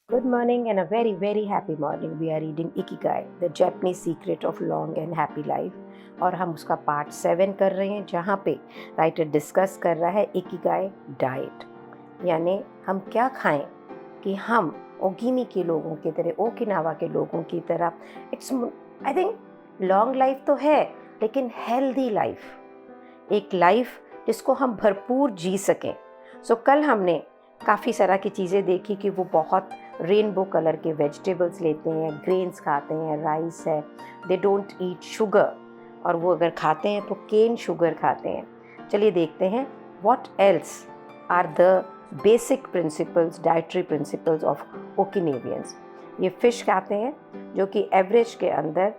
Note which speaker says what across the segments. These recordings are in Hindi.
Speaker 1: Good morning and a very, very happy morning. We are reading Ikigai, the Japanese secret of long and happy life. और हम उसका पार्ट 7 कर रहे हैं, जहाँ पे राइटर डिस्कस कर रहा है इकिगाई डाइट, यानी हम क्या खाएं कि हम ओगिमी के लोगों की तरह, ओकिनावा के लोगों की तरह, आई थिंक लॉन्ग लाइफ तो है लेकिन हेल्दी लाइफ, एक लाइफ जिसको हम भरपूर जी सकें। कल हमने काफ़ी तरह की चीज़ें देखी कि वो बहुत रेनबो कलर के वेजिटेबल्स लेते हैं, ग्रेन्स खाते हैं, राइस है, दे डोंट ईट शुगर, और वो अगर खाते हैं तो केन शुगर खाते हैं। चलिए देखते हैं what else are the basic principles, dietary principles of Okinawans. ये फ़िश खाते हैं जो कि एवरेज के अंदर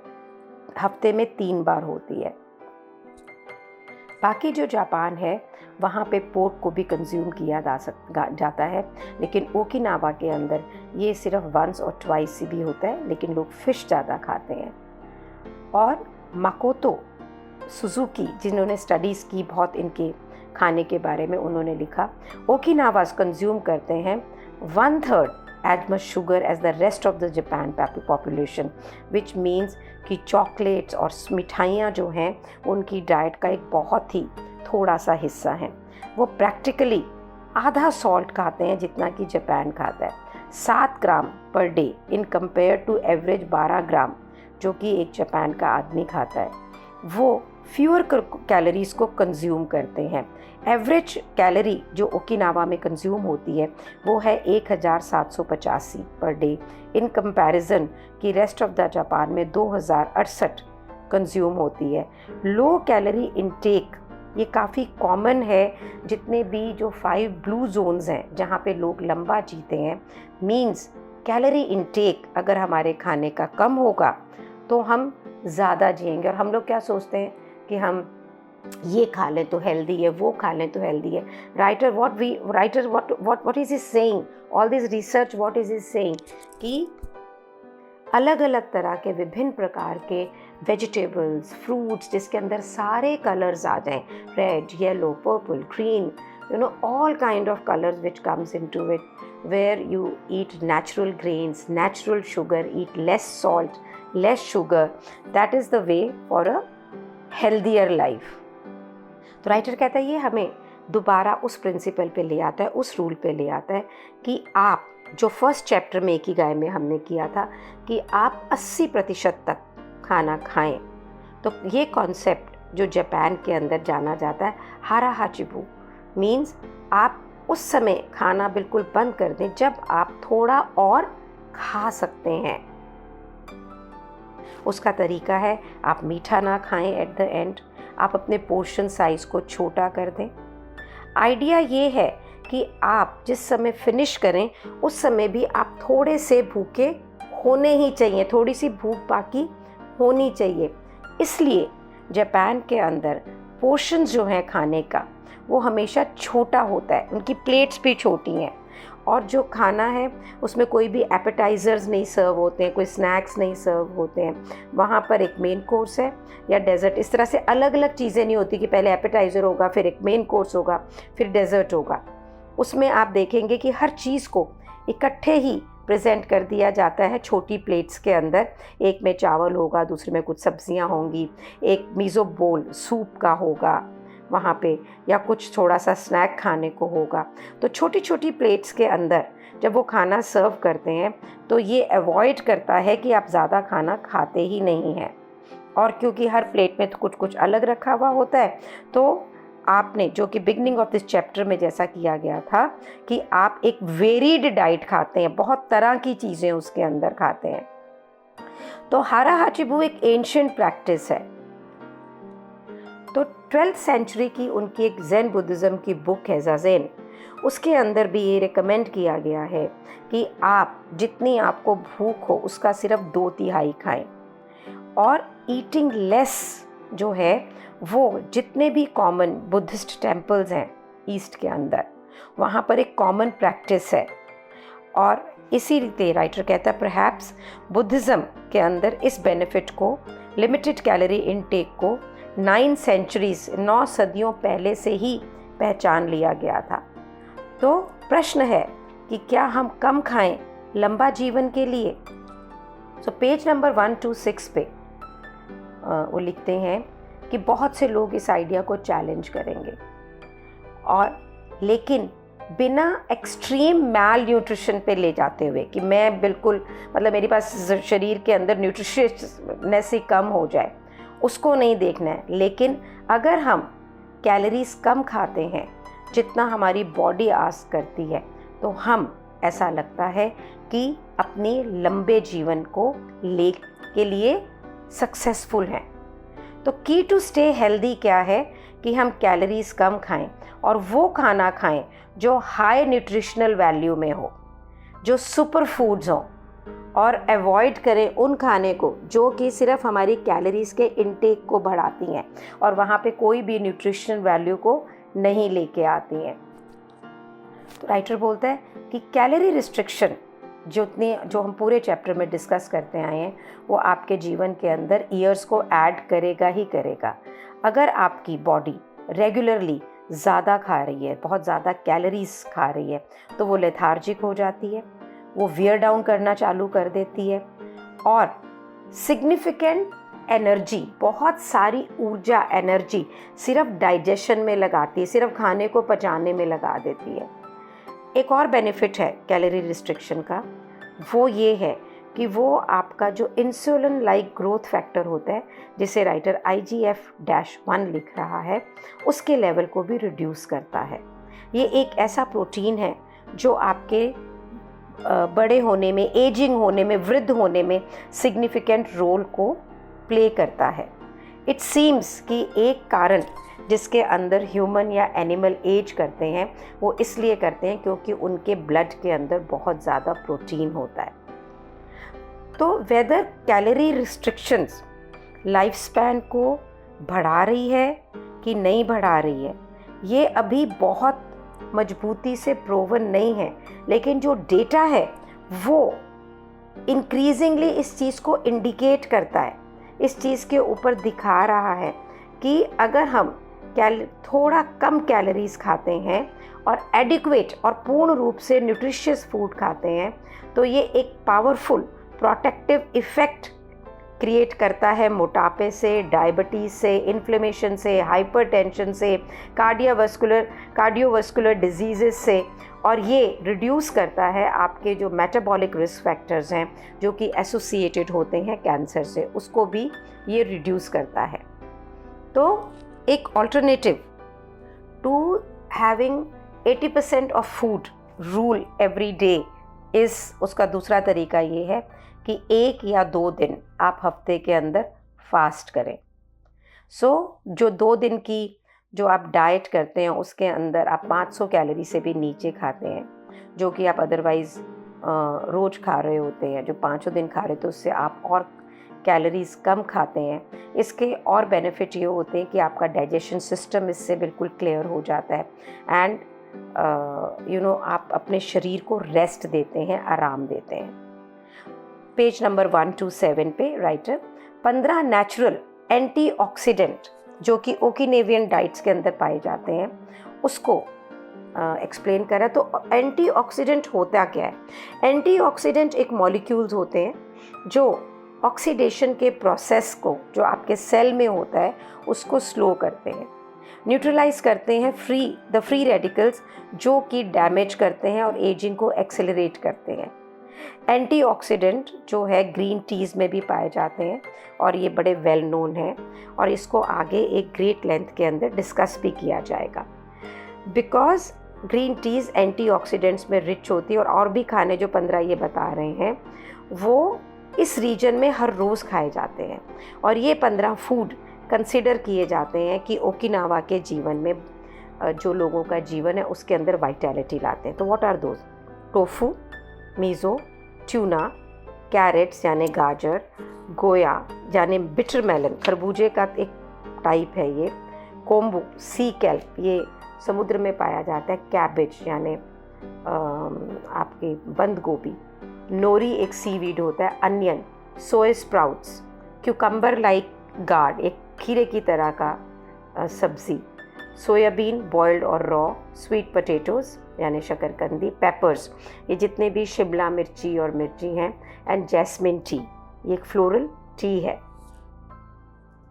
Speaker 1: हफ्ते में 3 बार होती है। बाकी जो जापान है वहाँ पे पोर्क को भी कंज्यूम किया जाता है, लेकिन ओकिनावा के अंदर ये सिर्फ वंस और ट्वाइस भी होता है, लेकिन लोग फ़िश ज़्यादा खाते हैं। और माकोतो सुजुकी, जिन्होंने स्टडीज़ की बहुत इनके खाने के बारे में, उन्होंने लिखा ओकिनावास कंज्यूम करते हैं 1/3 as much sugar as the rest of the Japan population, which means कि चॉकलेट्स और मिठाइयाँ जो हैं उनकी डाइट का एक बहुत ही थोड़ा सा हिस्सा है। वो प्रैक्टिकली आधा सॉल्ट खाते हैं जितना कि जापान खाता है, 7 gram per day in compare to average 12 gram जो कि एक जापान का आदमी खाता है। वो फ्यूअर कैलोरीज को कंज्यूम करते हैं। एवरेज कैलोरी जो ओकिनावा में कंज्यूम होती है वो है 1785 पर डे, इन कंपैरिजन कि रेस्ट ऑफ द जापान में 2068 कंज्यूम होती है। लो कैलोरी इनटेक ये काफ़ी कॉमन है, जितने भी जो 5 ब्लू जोन्स हैं जहाँ पे लोग लंबा जीते हैं, मींस कैलोरी इनटेक अगर हमारे खाने का कम होगा तो हम ज़्यादा जिएंगे। और हम लोग क्या सोचते हैं कि हम ये खा लें तो हेल्दी है, वो खा लें तो हेल्दी है। What is he saying, all this research what is he saying कि अलग अलग तरह के विभिन्न प्रकार के वेजिटेबल्स, फ्रूट्स जिसके अंदर सारे कलर्स आ जाएं, red, yellow, purple, green, all kind of colors which comes into it, where you eat natural grains, natural sugar, eat less salt, less sugar, that is the way for a healthier life। तो राइटर कहता है ये हमें दोबारा उस प्रिंसिपल पे ले आता है, उस रूल पे ले आता है कि आप जो फर्स्ट चैप्टर में इकिगाई में हमने किया था कि आप 80% तक खाना खाएं। तो ये कॉन्सेप्ट जो जापान के अंदर जाना जाता है हारा हाचिबू, मीन्स आप उस समय खाना बिल्कुल बंद कर दें जब आप थोड़ा और खा सकते हैं। उसका तरीका है आप मीठा ना खाएं एट द एंड, आप अपने पोर्शन साइज़ को छोटा कर दें। आइडिया ये है कि आप जिस समय फिनिश करें उस समय भी आप थोड़े से भूखे होने ही चाहिए, थोड़ी सी भूख बाकी होनी चाहिए। इसलिए जापान के अंदर पोर्शंस जो हैं खाने का वो हमेशा छोटा होता है, उनकी प्लेट्स भी छोटी हैं, और जो खाना है उसमें कोई भी एपेटाइज़र्स नहीं सर्व होते हैं, कोई स्नैक्स नहीं सर्व होते हैं। वहाँ पर एक मेन कोर्स है या डेज़र्ट, इस तरह से अलग अलग चीज़ें नहीं होती कि पहले एपेटाइज़र होगा, फिर एक मेन कोर्स होगा, फिर डेज़र्ट होगा। उसमें आप देखेंगे कि हर चीज़ को इकट्ठे ही प्रेजेंट कर दिया जाता है छोटी प्लेट्स के अंदर। एक में चावल होगा, दूसरे में कुछ सब्जियां होंगी, एक मीज़ो बोल सूप का होगा वहाँ पे, या कुछ थोड़ा सा स्नैक खाने को होगा। तो छोटी छोटी प्लेट्स के अंदर जब वो खाना सर्व करते हैं तो ये अवॉइड करता है कि आप ज़्यादा खाना खाते ही नहीं हैं। और क्योंकि हर प्लेट में तो कुछ कुछ अलग रखा हुआ होता है, तो आपने जो कि बिगनिंग ऑफ दिस चैप्टर में जैसा किया गया था कि आप एक वेरीड डाइट खाते हैं, बहुत तरह की चीज़ें उसके अंदर खाते हैं। तो हारा हाचिबू एक एंशिएंट प्रैक्टिस है। तो 12th सेंचुरी की उनकी एक ज़ेन बुद्धिज़्म की बुक है ज़ाज़ेन, उसके अंदर भी ये रिकमेंड किया गया है कि आप जितनी आपको भूख हो उसका सिर्फ 2/3 खाएं। और ईटिंग लेस जो है वो जितने भी कॉमन बुद्धिस्ट टेम्पल्स हैं ईस्ट के अंदर, वहाँ पर एक कॉमन प्रैक्टिस है। और इसी रीते राइटर कहता है परहैप्स बुद्धिज़्म के अंदर इस बेनिफिट को, लिमिटेड कैलोरी इनटेक को 9 सदियों पहले से ही पहचान लिया गया था। तो प्रश्न है कि क्या हम कम खाएं लंबा जीवन के लिए। सो पेज नंबर 126 पे वो लिखते हैं कि बहुत से लोग इस आइडिया को चैलेंज करेंगे, और लेकिन बिना एक्सट्रीम मैल न्यूट्रिशन पे ले जाते हुए कि मैं बिल्कुल मतलब मेरे पास शरीर के अंदर न्यूट्रिशनेस ही कम हो जाए, उसको नहीं देखना है। लेकिन अगर हम कैलोरीज कम खाते हैं जितना हमारी बॉडी आस्क करती है, तो हम ऐसा लगता है कि अपने लंबे जीवन को के लिए सक्सेसफुल हैं। तो की टू स्टे हेल्दी क्या है कि हम कैलोरीज कम खाएं और वो खाना खाएं जो हाई न्यूट्रिशनल वैल्यू में हो, जो सुपर फूड्स हों, और अवॉइड करें उन खाने को जो कि सिर्फ हमारी कैलोरीज के इनटेक को बढ़ाती हैं और वहाँ पे कोई भी न्यूट्रिशनल वैल्यू को नहीं लेके आती हैं। तो राइटर बोलता है कि कैलोरी रिस्ट्रिक्शन जो हम पूरे चैप्टर में डिस्कस करते आए हैं, वो आपके जीवन के अंदर ईयर्स को ऐड करेगा ही करेगा। अगर आपकी बॉडी रेगुलरली ज़्यादा खा रही है, बहुत ज़्यादा कैलोरीज खा रही है, तो वो लेथार्जिक हो जाती है, वो वियर डाउन करना चालू कर देती है और सिग्निफिकेंट एनर्जी, बहुत सारी ऊर्जा एनर्जी सिर्फ डाइजेशन में लगाती है, सिर्फ खाने को पचाने में लगा देती है। एक और बेनिफिट है कैलोरी रिस्ट्रिक्शन का, वो ये है कि वो आपका जो इंसुलिन लाइक ग्रोथ फैक्टर होता है, जिसे राइटर IGF-1 लिख रहा है, उसके लेवल को भी रिड्यूस करता है। ये एक ऐसा प्रोटीन है जो आपके बड़े होने में, एजिंग होने में, वृद्ध होने में सिग्निफिकेंट रोल को प्ले करता है। इट सीम्स कि एक कारण जिसके अंदर ह्यूमन या एनिमल एज करते हैं, वो इसलिए करते हैं क्योंकि उनके ब्लड के अंदर बहुत ज़्यादा प्रोटीन होता है। तो whether calorie restrictions life span को बढ़ा रही है कि नहीं बढ़ा रही है, ये अभी बहुत मजबूती से प्रूवन नहीं है, लेकिन जो डेटा है वो इंक्रीजिंगली इस चीज़ को इंडिकेट करता है, इस चीज़ के ऊपर दिखा रहा है कि अगर हम थोड़ा कम कैलोरीज खाते हैं और एडिक्वेट और पूर्ण रूप से न्यूट्रिशियस फूड खाते हैं, तो ये एक पावरफुल प्रोटेक्टिव इफ़ेक्ट क्रिएट करता है मोटापे से, डायबिटीज़ से, इन्फ्लेमेशन से, हाइपरटेंशन से, कार्डियोवास्कुलर डिजीज़ से, और ये रिड्यूस करता है आपके जो मेटाबॉलिक रिस्क फैक्टर्स हैं जो कि एसोसिएटेड होते हैं कैंसर से, उसको भी ये रिड्यूस करता है। तो एक alternative to having 80% of food rule every day is, उसका दूसरा तरीका ये है कि 1 या 2 दिन आप हफ्ते के अंदर फास्ट करें। जो 2 दिन की जो आप डाइट करते हैं उसके अंदर आप 500 कैलोरी से भी नीचे खाते हैं, जो कि आप अदरवाइज़ रोज़ खा रहे होते हैं, जो 5 दिन खा रहे तो उससे आप और कैलोरीज कम खाते हैं। इसके और बेनिफिट ये होते हैं कि आपका डाइजेशन सिस्टम इससे बिल्कुल क्लियर हो जाता है एंड आप अपने शरीर को रेस्ट देते हैं, आराम देते हैं। पेज नंबर 127 पे राइटर 15 नेचुरल एंटीऑक्सीडेंट जो कि ओकिनेवियन डाइट्स के अंदर पाए जाते हैं उसको एक्सप्लेन करा। तो एंटीऑक्सीडेंट होता क्या है? एंटीऑक्सीडेंट एक मॉलिक्यूल्स होते हैं जो ऑक्सीडेशन के प्रोसेस को, जो आपके सेल में होता है, उसको स्लो करते हैं, न्यूट्रलाइज करते हैं द फ्री रेडिकल्स जो कि डैमेज करते हैं और एजिंग को एक्सेलरेट करते हैं। एंटीऑक्सीडेंट जो है ग्रीन टीज़ में भी पाए जाते हैं और ये बड़े वेल नोन हैं और इसको आगे एक ग्रेट लेंथ के अंदर डिस्कस भी किया जाएगा। बिकॉज ग्रीन टीज़ एंटीऑक्सीडेंट्स में रिच होती है और भी खाने जो 15 ये बता रहे हैं वो इस रीजन में हर रोज़ खाए जाते हैं और ये 15 फूड कंसिडर किए जाते हैं कि ओकिनावा के जीवन में जो लोगों का जीवन है उसके अंदर वाइटैलिटी लाते हैं। तो what are those? Tofu, miso, tuna, carrots यानी गाजर, गोया यानी बिटर मेलन, खरबूजे का एक टाइप है ये, कोम्बू, सी कैल्प, ये समुद्र में पाया जाता है, कैबेज यानी आपकी बंद गोभी, नोरी एक सीवीड होता है, अनियन, सोया स्प्राउट्स, क्यूकम्बर लाइक गार्ड एक खीरे की तरह का सब्ज़ी, सोयाबीन बॉइल्ड और रॉ, स्वीट पोटैटोज़, यानी शकरकंदी, पेपर्स, ये जितने भी शिमला मिर्ची और मिर्ची हैं, एंड जैस्मिन टी, ये एक फ्लोरल टी है।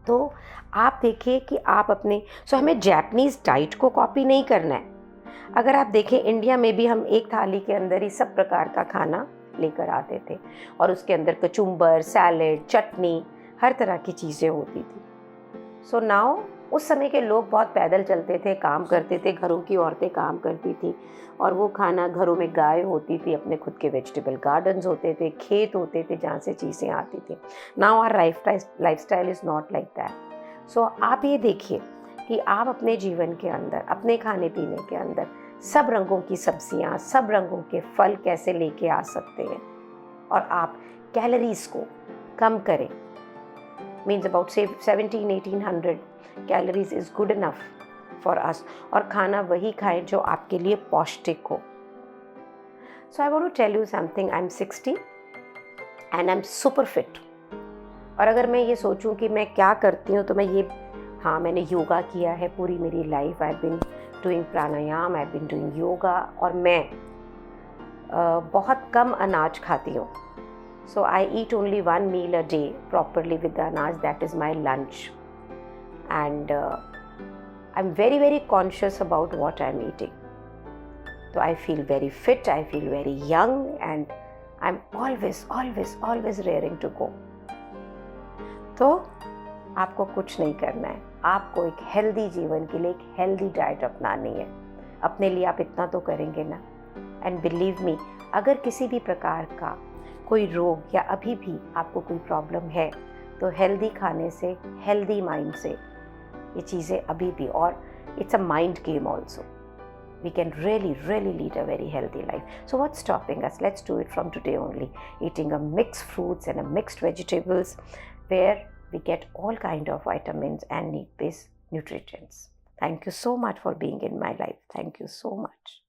Speaker 1: तो आप देखिए कि आप अपने हमें जैपनीज़ डाइट को कॉपी नहीं करना है। अगर आप देखें इंडिया में भी हम एक थाली के अंदर ही सब प्रकार का खाना लेकर आते थे और उसके अंदर कचुम्बर, सैलेड, चटनी, हर तरह की चीज़ें होती थी। सो नाउ उस समय के लोग बहुत पैदल चलते थे, काम करते थे, घरों की औरतें काम करती थी और वो खाना, घरों में गाय होती थी, अपने खुद के वेजिटेबल गार्डन्स होते थे, खेत होते थे जहाँ से चीज़ें आती थी। Now our lifestyle is not like that. So आप ये देखिए कि आप अपने जीवन के अंदर, अपने खाने पीने के अंदर सब रंगों की सब्जियाँ, सब रंगों के फल कैसे लेके आ सकते हैं और आप कैलोरीज़ को कम करें। Means about 1700-1800 calories is good enough for us, और खाना वही खाएं जो आपके लिए पौष्टिक हो। So I want to tell you something, I am 60 and I am super fit. और अगर मैं ये सोचूं कि मैं क्या करती हूँ तो मैं ये, हाँ, मैंने योगा किया है पूरी मेरी life, I have been doing pranayama, I have been doing yoga, और मैं बहुत कम अनाज खाती हूँ। So I eat only one meal a day properly with the anaj, that is my lunch. And I'm very, very conscious about what I'm eating. So I feel very fit, I feel very young, and I'm always, always, always raring to go. तो आपको कुछ नहीं करना है, आपको एक हेल्दी जीवन के लिए एक हेल्दी डाइट अपनानी है। अपने लिए आप इतना तो करेंगे ना। एंड बिलीव मी, अगर किसी भी प्रकार का कोई रोग या अभी भी आपको कोई प्रॉब्लम है तो हेल्दी खाने से, हेल्दी माइंड से ये चीज़ें अभी भी, और it's a mind game also, we can really lead a very healthy life. So what's stopping us? Let's do it from today only, eating a mixed fruits and a mixed vegetables where we get all kind of vitamins and need-based nutrients. Thank you so much for being in my life. Thank you so much.